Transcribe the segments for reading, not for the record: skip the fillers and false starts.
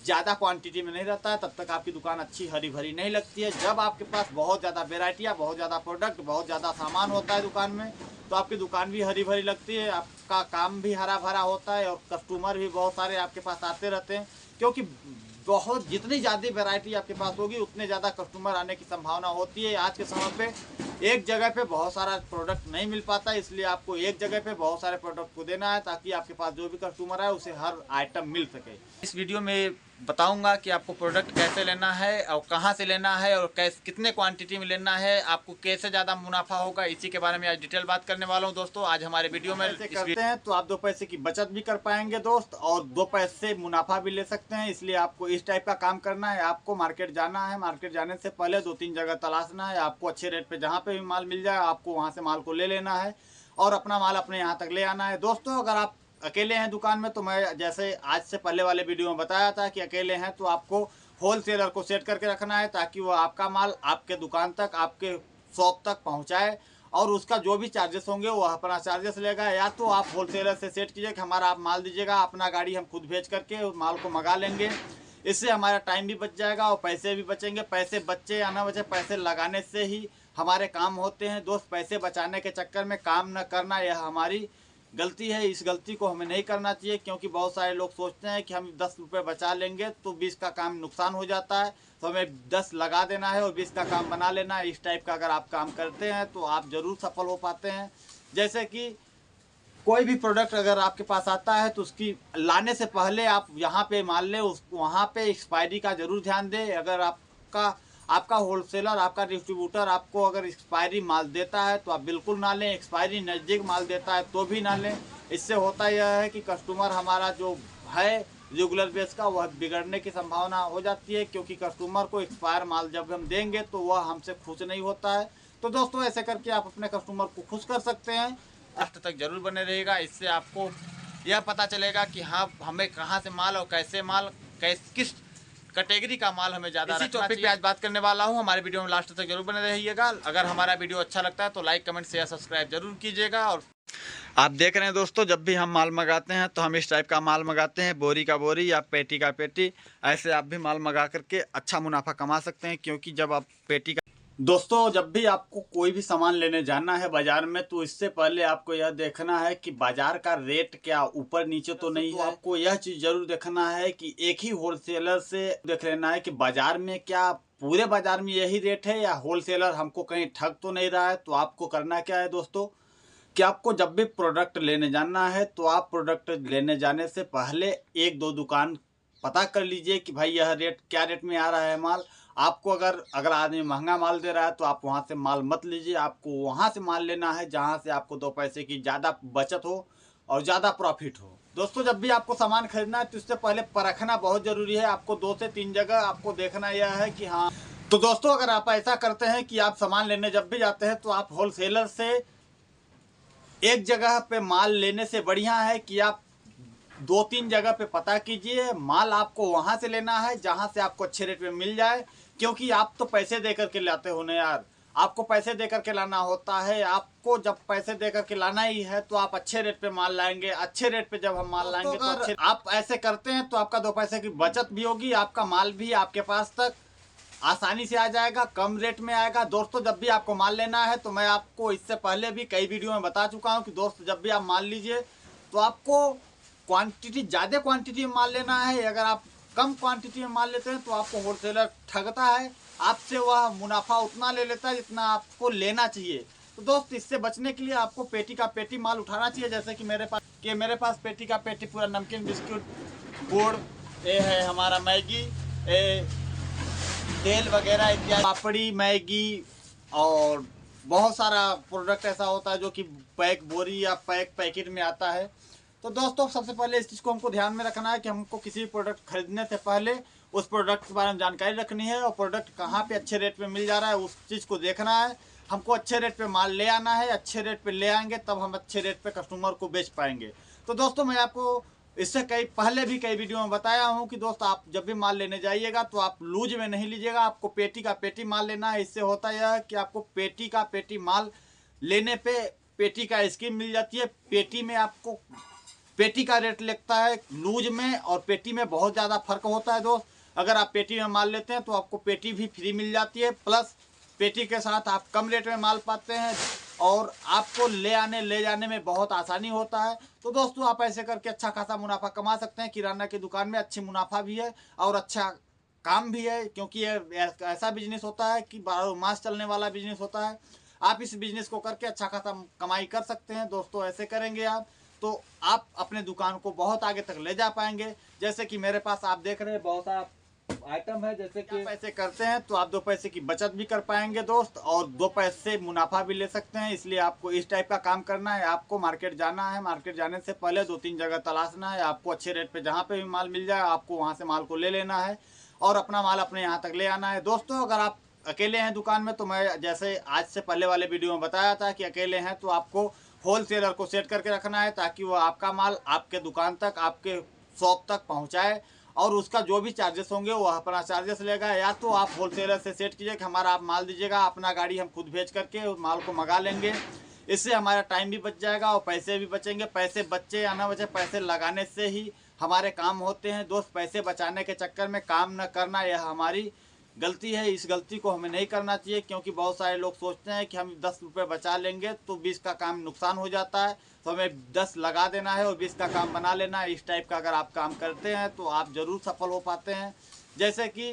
ज़्यादा क्वांटिटी में नहीं रहता है तब तक आपकी दुकान अच्छी हरी भरी नहीं लगती है। जब आपके पास बहुत ज़्यादा वेराइटियाँ, बहुत ज़्यादा प्रोडक्ट, बहुत ज़्यादा सामान होता है दुकान में, तो आपकी दुकान भी हरी भरी लगती है, आपका काम भी हरा भरा होता है और कस्टमर भी बहुत सारे आपके पास आते रहते हैं। क्योंकि बहुत जितनी ज़्यादा वैरायटी आपके पास होगी उतने ज़्यादा कस्टमर आने की संभावना होती है। आज के समय पे एक जगह पे बहुत सारा प्रोडक्ट नहीं मिल पाता, इसलिए आपको एक जगह पे बहुत सारे प्रोडक्ट को देना है ताकि आपके पास जो भी कस्टमर है उसे हर आइटम मिल सके। इस वीडियो में बताऊंगा कि आपको प्रोडक्ट कैसे लेना है और कहाँ से लेना है और कैसे कितने क्वांटिटी में लेना है, आपको कैसे ज़्यादा मुनाफा होगा, इसी के बारे में आज डिटेल बात करने वाला हूँ दोस्तों। आज हमारे वीडियो में ऐसे करते हैं तो आप 2 पैसे की बचत भी कर पाएंगे दोस्त, और 2 पैसे मुनाफा भी ले सकते हैं। इसलिए आपको इस टाइप का काम करना है। आपको मार्केट जाना है, मार्केट जाने से पहले 2-3 जगह तलाशना है। आपको अच्छे रेट पर जहाँ पर भी माल मिल जाए आपको वहाँ से माल को ले लेना है और अपना माल अपने यहाँ तक ले आना है। दोस्तों अगर आप अकेले हैं दुकान में तो मैं जैसे आज से पहले वाले वीडियो में बताया था कि अकेले हैं तो आपको होलसेलर को सेट करके रखना है ताकि वो आपका माल आपके दुकान तक, आपके शॉप तक पहुंचाए और उसका जो भी चार्जेस होंगे वो अपना चार्जेस लेगा। या तो आप होलसेलर से सेट कीजिए कि हमारा आप माल दीजिएगा, अपना गाड़ी हम खुद भेज करके उस माल को मंगा लेंगे। इससे हमारा टाइम भी बच जाएगा और पैसे भी बचेंगे। पैसे बचे या ना बचे, पैसे लगाने से ही हमारे काम होते हैं दोस्त। पैसे बचाने के चक्कर में काम न करना यह हमारी गलती है। इस गलती को हमें नहीं करना चाहिए क्योंकि बहुत सारे लोग सोचते हैं कि हम 10 रुपये बचा लेंगे तो 20 का काम नुकसान हो जाता है, तो हमें 10 लगा देना है और 20 का काम बना लेना है। इस टाइप का अगर आप काम करते हैं तो आप ज़रूर सफल हो पाते हैं। जैसे कि कोई भी प्रोडक्ट अगर आपके पास आता है तो उसकी लाने से पहले आप यहाँ पे मान लें उस वहाँ पे एक्सपायरी का ज़रूर ध्यान दें। अगर आपका होलसेलर, आपका डिस्ट्रीब्यूटर आपको अगर एक्सपायरी माल देता है तो आप बिल्कुल ना लें। एक्सपायरी नज़दीक माल देता है तो भी ना लें। इससे होता यह है कि कस्टमर हमारा जो है रेगुलर बेस का वह बिगड़ने की संभावना हो जाती है, क्योंकि कस्टमर को एक्सपायर माल जब हम देंगे तो वह हमसे खुश नहीं होता है। तो दोस्तों ऐसे करके आप अपने कस्टमर को खुश कर सकते हैं। लास्ट तक जरूर बने रहेगा, इससे आपको यह पता चलेगा कि हाँ हमें कहाँ से माल और कैसे माल किस कैटेगरी का माल हमें ज़्यादा रखना चाहिए। इसी टॉपिक पे आज बात करने वाला हूँ। हमारे वीडियो में लास्ट तक जरूर बने रहिएगा। अगर हमारा वीडियो अच्छा लगता है तो लाइक, कमेंट, शेयर, सब्सक्राइब जरूर कीजिएगा। और आप देख रहे हैं दोस्तों, जब भी हम माल मंगाते हैं तो हम इस टाइप का माल मंगाते हैं, बोरी का बोरी या पेटी का पेटी। ऐसे आप भी माल मंगा करके अच्छा मुनाफा कमा सकते हैं। क्योंकि जब आप पेटी का दोस्तों जब भी आपको कोई भी सामान लेने जाना है बाजार में तो इससे पहले आपको यह देखना है कि बाजार का रेट क्या ऊपर नीचे तो नहीं है। आपको यह चीज़ जरूर देखना है कि एक ही होलसेलर से देख लेना है कि बाजार में क्या पूरे बाजार में यही रेट है या होलसेलर हमको कहीं ठग तो नहीं रहा है। तो आपको करना क्या है दोस्तों कि आपको जब भी प्रोडक्ट लेने जाना है तो आप प्रोडक्ट लेने जाने से पहले 1-2 दुकान पता कर लीजिए कि भाई यह रेट क्या रेट में आ रहा है माल। आपको अगर आदमी महंगा माल दे रहा है तो आप वहाँ से माल मत लीजिए। आपको वहाँ से माल लेना है जहाँ से आपको 2 पैसे की ज़्यादा बचत हो और ज़्यादा प्रॉफिट हो। दोस्तों जब भी आपको सामान खरीदना है तो इससे पहले परखना बहुत ज़रूरी है। आपको 2 से 3 जगह आपको देखना यह है कि हाँ। तो दोस्तों अगर आप ऐसा करते हैं कि आप सामान लेने जब भी जाते हैं तो आप होलसेलर से एक जगह पे माल लेने से बढ़िया है कि आप 2-3 जगह पे पता कीजिए। माल आपको वहाँ से लेना है जहाँ से आपको अच्छे रेट में मिल जाए, क्योंकि आप तो पैसे दे करके लाते हो ना यार। आपको पैसे दे करके लाना होता है। आपको जब पैसे दे करके लाना ही है तो आप अच्छे रेट पे माल लाएंगे। अच्छे रेट पे जब हम माल लाएंगे तो अच्छे आप ऐसे करते हैं तो आपका 2 पैसे की बचत भी होगी, आपका माल भी आपके पास तक आसानी से आ जाएगा, कम रेट में आएगा। दोस्तों जब भी आपको माल लेना है तो मैं आपको इससे पहले भी कई वीडियो में बता चुका हूं कि दोस्त जब भी आप माल लीजिए तो आपको क्वांटिटी ज़्यादा क्वांटिटी में माल लेना है। अगर आप कम क्वांटिटी में माल लेते हैं तो आपको होलसेलर ठगता है, आपसे वह मुनाफा उतना ले लेता है जितना आपको लेना चाहिए। तो दोस्त इससे बचने के लिए आपको पेटी का पेटी माल उठाना चाहिए। जैसे कि मेरे पास पेटी का पेटी पूरा नमकीन, बिस्कुट, गुड़, ये है हमारा मैगी, तेल वगैरह इत्यादि, पापड़ी, मैगी और बहुत सारा प्रोडक्ट ऐसा होता है जो कि पैक बोरी या पैकेट में आता है। तो दोस्तों सबसे पहले इस चीज़ को हमको ध्यान में रखना है कि हमको किसी भी प्रोडक्ट खरीदने से पहले उस प्रोडक्ट के बारे में जानकारी रखनी है और प्रोडक्ट कहाँ पे अच्छे रेट पे मिल जा रहा है उस चीज़ को देखना है। हमको अच्छे रेट पे माल ले आना है, अच्छे रेट पे ले आएंगे तब हम अच्छे रेट पे कस्टमर को बेच पाएंगे। तो दोस्तों मैं आपको इससे पहले भी कई वीडियो में बताया हूं कि दोस्त आप जब भी माल लेने जाइएगा तो आप लूज में नहीं लीजिएगा, आपको पेटी का पेटी माल लेना है। इससे होता यह है कि आपको पेटी का पेटी माल लेने पे पेटी का स्कीम मिल जाती है। पेटी में आपको पेटी का रेट लगता है। लूज में और पेटी में बहुत ज़्यादा फर्क होता है दोस्त। अगर आप पेटी में माल लेते हैं तो आपको पेटी भी फ्री मिल जाती है, प्लस पेटी के साथ आप कम रेट में माल पाते हैं और आपको ले जाने में बहुत आसानी होता है। तो दोस्तों आप ऐसे करके अच्छा खासा मुनाफा कमा सकते हैं। किराना की दुकान में अच्छी मुनाफा भी है और अच्छा काम भी है, क्योंकि ये ऐसा बिजनेस होता है कि 12 मास चलने वाला बिजनेस होता है। आप इस बिजनेस को करके अच्छा खासा कमाई कर सकते हैं दोस्तों। ऐसे करेंगे आप तो आप अपने दुकान को बहुत आगे तक ले जा पाएंगे। जैसे कि मेरे पास आप देख रहे हैं बहुत सारा आइटम है। जैसे कि आप ऐसे करते हैं तो आप 2 पैसे की बचत भी कर पाएंगे दोस्त, और 2 पैसे मुनाफा भी ले सकते हैं। इसलिए आपको इस टाइप का काम करना है। आपको मार्केट जाना है, मार्केट जाने से पहले 2-3 जगह तलाशना है। आपको अच्छे रेट पे जहाँ पे भी माल मिल जाए आपको वहाँ से माल को ले लेना है और अपना माल अपने यहाँ तक ले आना है। दोस्तों अगर आप अकेले हैं दुकान में तो मैं जैसे आज से पहले वाले वीडियो में बताया था कि अकेले हैं तो आपको होलसेलर को सेट करके रखना है, ताकि वो आपका माल आपके दुकान तक, आपके शॉप तक पहुंचाए और उसका जो भी चार्जेस होंगे वो अपना चार्जेस लेगा। या तो आप होलसेलर से सेट कीजिए कि हमारा आप माल दीजिएगा, अपना गाड़ी हम खुद भेज करके उस माल को मंगा लेंगे। इससे हमारा टाइम भी बच जाएगा और पैसे भी बचेंगे। पैसे बचे या ना बचे, पैसे लगाने से ही हमारे काम होते हैं दोस्त। पैसे बचाने के चक्कर में काम न करना यह हमारी गलती है। इस गलती को हमें नहीं करना चाहिए, क्योंकि बहुत सारे लोग सोचते हैं कि हम 10 रुपये बचा लेंगे तो 20 का काम नुकसान हो जाता है, तो हमें 10 लगा देना है और 20 का काम बना लेना है। इस टाइप का अगर आप काम करते हैं तो आप ज़रूर सफल हो पाते हैं। जैसे कि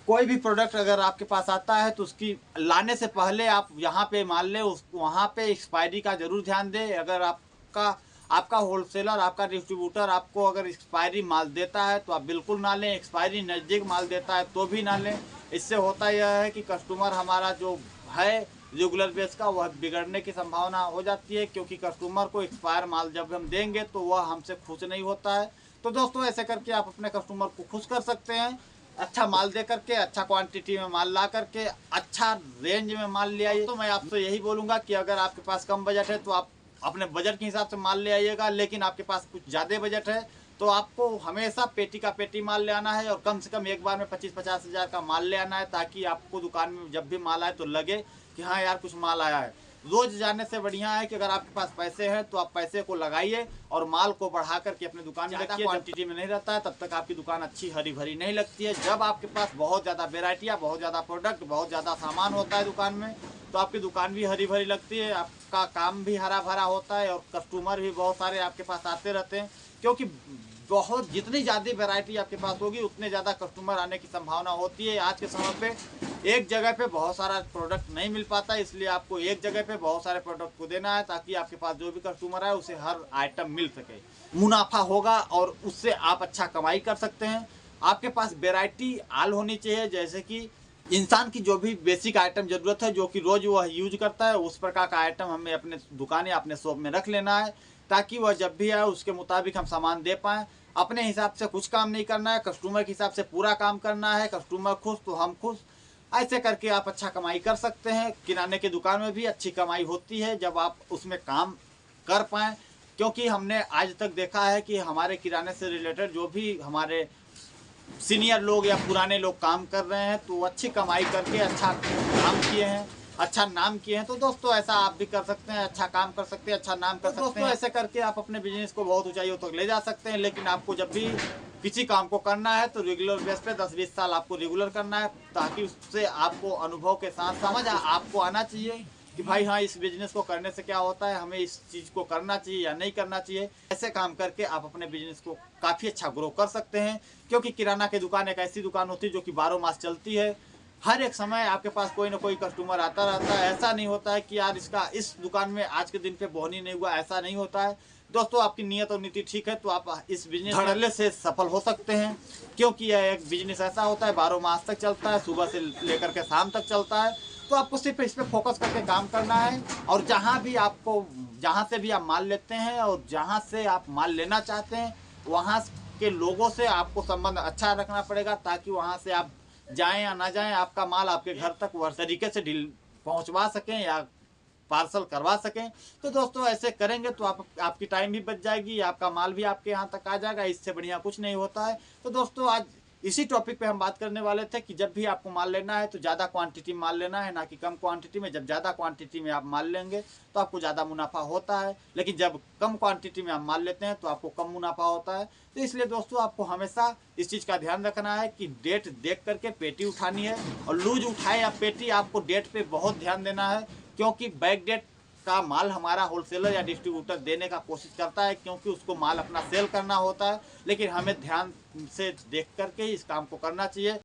कोई भी प्रोडक्ट अगर आपके पास आता है तो उसकी लाने से पहले आप यहाँ पे मान लें वहाँ पे एक्सपायरी का ज़रूर ध्यान दें। अगर आपका होलसेलर, आपका डिस्ट्रीब्यूटर आपको अगर एक्सपायरी माल देता है तो आप बिल्कुल ना लें। एक्सपायरी नज़दीक माल देता है तो भी ना लें। इससे होता यह है कि कस्टमर हमारा जो है रेगुलर बेस का वह बिगड़ने की संभावना हो जाती है, क्योंकि कस्टमर को एक्सपायर माल जब हम देंगे तो वह हमसे खुश नहीं होता है। तो दोस्तों ऐसे करके आप अपने कस्टमर को खुश कर सकते हैं। अच्छा माल दे करके, अच्छा क्वांटिटी में माल ला करके, अच्छा रेंज में माल ले आइए। तो मैं आपसे यही बोलूँगा कि अगर आपके पास कम बजट है तो आप अपने बजट के हिसाब से माल ले आइएगा, लेकिन आपके पास कुछ ज़्यादा बजट है तो आपको हमेशा पेटी का पेटी माल ले आना है और कम से कम एक बार में 25-50 हज़ार का माल ले आना है, ताकि आपको दुकान में जब भी माल आए तो लगे कि हाँ यार कुछ माल आया है। रोज़ जाने से बढ़िया है कि अगर आपके पास पैसे हैं तो आप पैसे को लगाइए और माल को बढ़ा करके अपनी दुकान में रखिए। क्वांटिटी में नहीं रहता है तब तक आपकी दुकान अच्छी हरी भरी नहीं लगती है। जब आपके पास बहुत ज़्यादा वेराइटियाँ, बहुत ज़्यादा प्रोडक्ट, बहुत ज़्यादा सामान होता है दुकान में तो आपकी दुकान भी हरी भरी लगती है, आपका काम भी हरा भरा होता है और कस्टमर भी बहुत सारे आपके पास आते रहते हैं। क्योंकि बहुत जितनी ज़्यादा वैरायटी आपके पास होगी उतने ज़्यादा कस्टमर आने की संभावना होती है। आज के समय पे एक जगह पे बहुत सारा प्रोडक्ट नहीं मिल पाता, इसलिए आपको एक जगह पे बहुत सारे प्रोडक्ट को देना है, ताकि आपके पास जो भी कस्टमर आए उसे हर आइटम मिल सके। मुनाफा होगा और उससे आप अच्छा कमाई कर सकते हैं। आपके पास वैरायटी आल होनी चाहिए, जैसे कि इंसान की जो भी बेसिक आइटम ज़रूरत है, जो कि रोज़ वह यूज करता है, उस प्रकार का आइटम हमें अपने दुकान या अपने शॉप में रख लेना है, ताकि वह जब भी आए उसके मुताबिक हम सामान दे पाएँ। अपने हिसाब से कुछ काम नहीं करना है, कस्टमर के हिसाब से पूरा काम करना है। कस्टमर खुश तो हम खुश। ऐसे करके आप अच्छा कमाई कर सकते हैं। किराने की दुकान में भी अच्छी कमाई होती है जब आप उसमें काम कर पाएँ, क्योंकि हमने आज तक देखा है कि हमारे किराने से रिलेटेड जो भी हमारे सीनियर लोग या पुराने लोग काम कर रहे हैं तो अच्छी कमाई करके अच्छा काम किए हैं, अच्छा नाम किए हैं। तो दोस्तों ऐसा आप भी कर सकते हैं, अच्छा काम कर सकते हैं, अच्छा नाम कर सकते हैं। ऐसे करके आप अपने बिजनेस को बहुत ऊंचाइयों तक ले जा सकते हैं। लेकिन आपको जब भी किसी काम को करना है तो रेगुलर बेस पे 10-20 साल आपको रेगुलर करना है, ताकि उससे आपको अनुभव के साथ समझ आपको आना चाहिए कि भाई हाँ इस बिजनेस को करने से क्या होता है, हमें इस चीज़ को करना चाहिए या नहीं करना चाहिए। ऐसे काम करके आप अपने बिजनेस को काफ़ी अच्छा ग्रो कर सकते हैं, क्योंकि किराना की दुकान एक ऐसी दुकान होती है जो कि 12 मास चलती है। हर एक समय आपके पास कोई ना कोई कस्टमर आता रहता है। ऐसा नहीं होता है कि यार इस दुकान में आज के दिन पे बोहनी नहीं हुआ, ऐसा नहीं होता है दोस्तों। आपकी नीयत और नीति ठीक है तो आप इस बिजनेस धड़ल्ले से सफल हो सकते हैं, क्योंकि यह एक बिजनेस ऐसा होता है 12 मास तक चलता है, सुबह से लेकर के शाम तक चलता है। तो आपको सिर्फ इस पर फोकस करके काम करना है, और जहाँ से भी आप माल लेते हैं और जहाँ से आप माल लेना चाहते हैं वहाँ के लोगों से आपको संबंध अच्छा रखना पड़ेगा, ताकि वहाँ से आप जाएं या ना जाएं आपका माल आपके घर तक वह तरीके से पहुँचवा सकें या पार्सल करवा सकें। तो दोस्तों ऐसे करेंगे तो आपकी टाइम भी बच जाएगी, आपका माल भी आपके यहाँ तक आ जाएगा। इससे बढ़िया कुछ नहीं होता है। तो दोस्तों आज इसी टॉपिक पे हम बात करने वाले थे कि जब भी आपको माल लेना है तो ज़्यादा क्वांटिटी में माल लेना है, ना कि कम क्वांटिटी में। जब ज़्यादा क्वांटिटी में आप माल लेंगे तो आपको ज़्यादा मुनाफा होता है, लेकिन जब कम क्वांटिटी में आप माल लेते हैं तो आपको कम मुनाफा होता है। तो इसलिए दोस्तों आपको हमेशा इस चीज़ का ध्यान रखना है कि डेट देख करके पेटी उठानी है, और लूज उठाए या पेटी, आपको डेट पर बहुत ध्यान देना है, क्योंकि बैक डेट का माल हमारा होलसेलर या डिस्ट्रीब्यूटर देने का कोशिश करता है, क्योंकि उसको माल अपना सेल करना होता है। लेकिन हमें ध्यान से देख करके इस काम को करना चाहिए।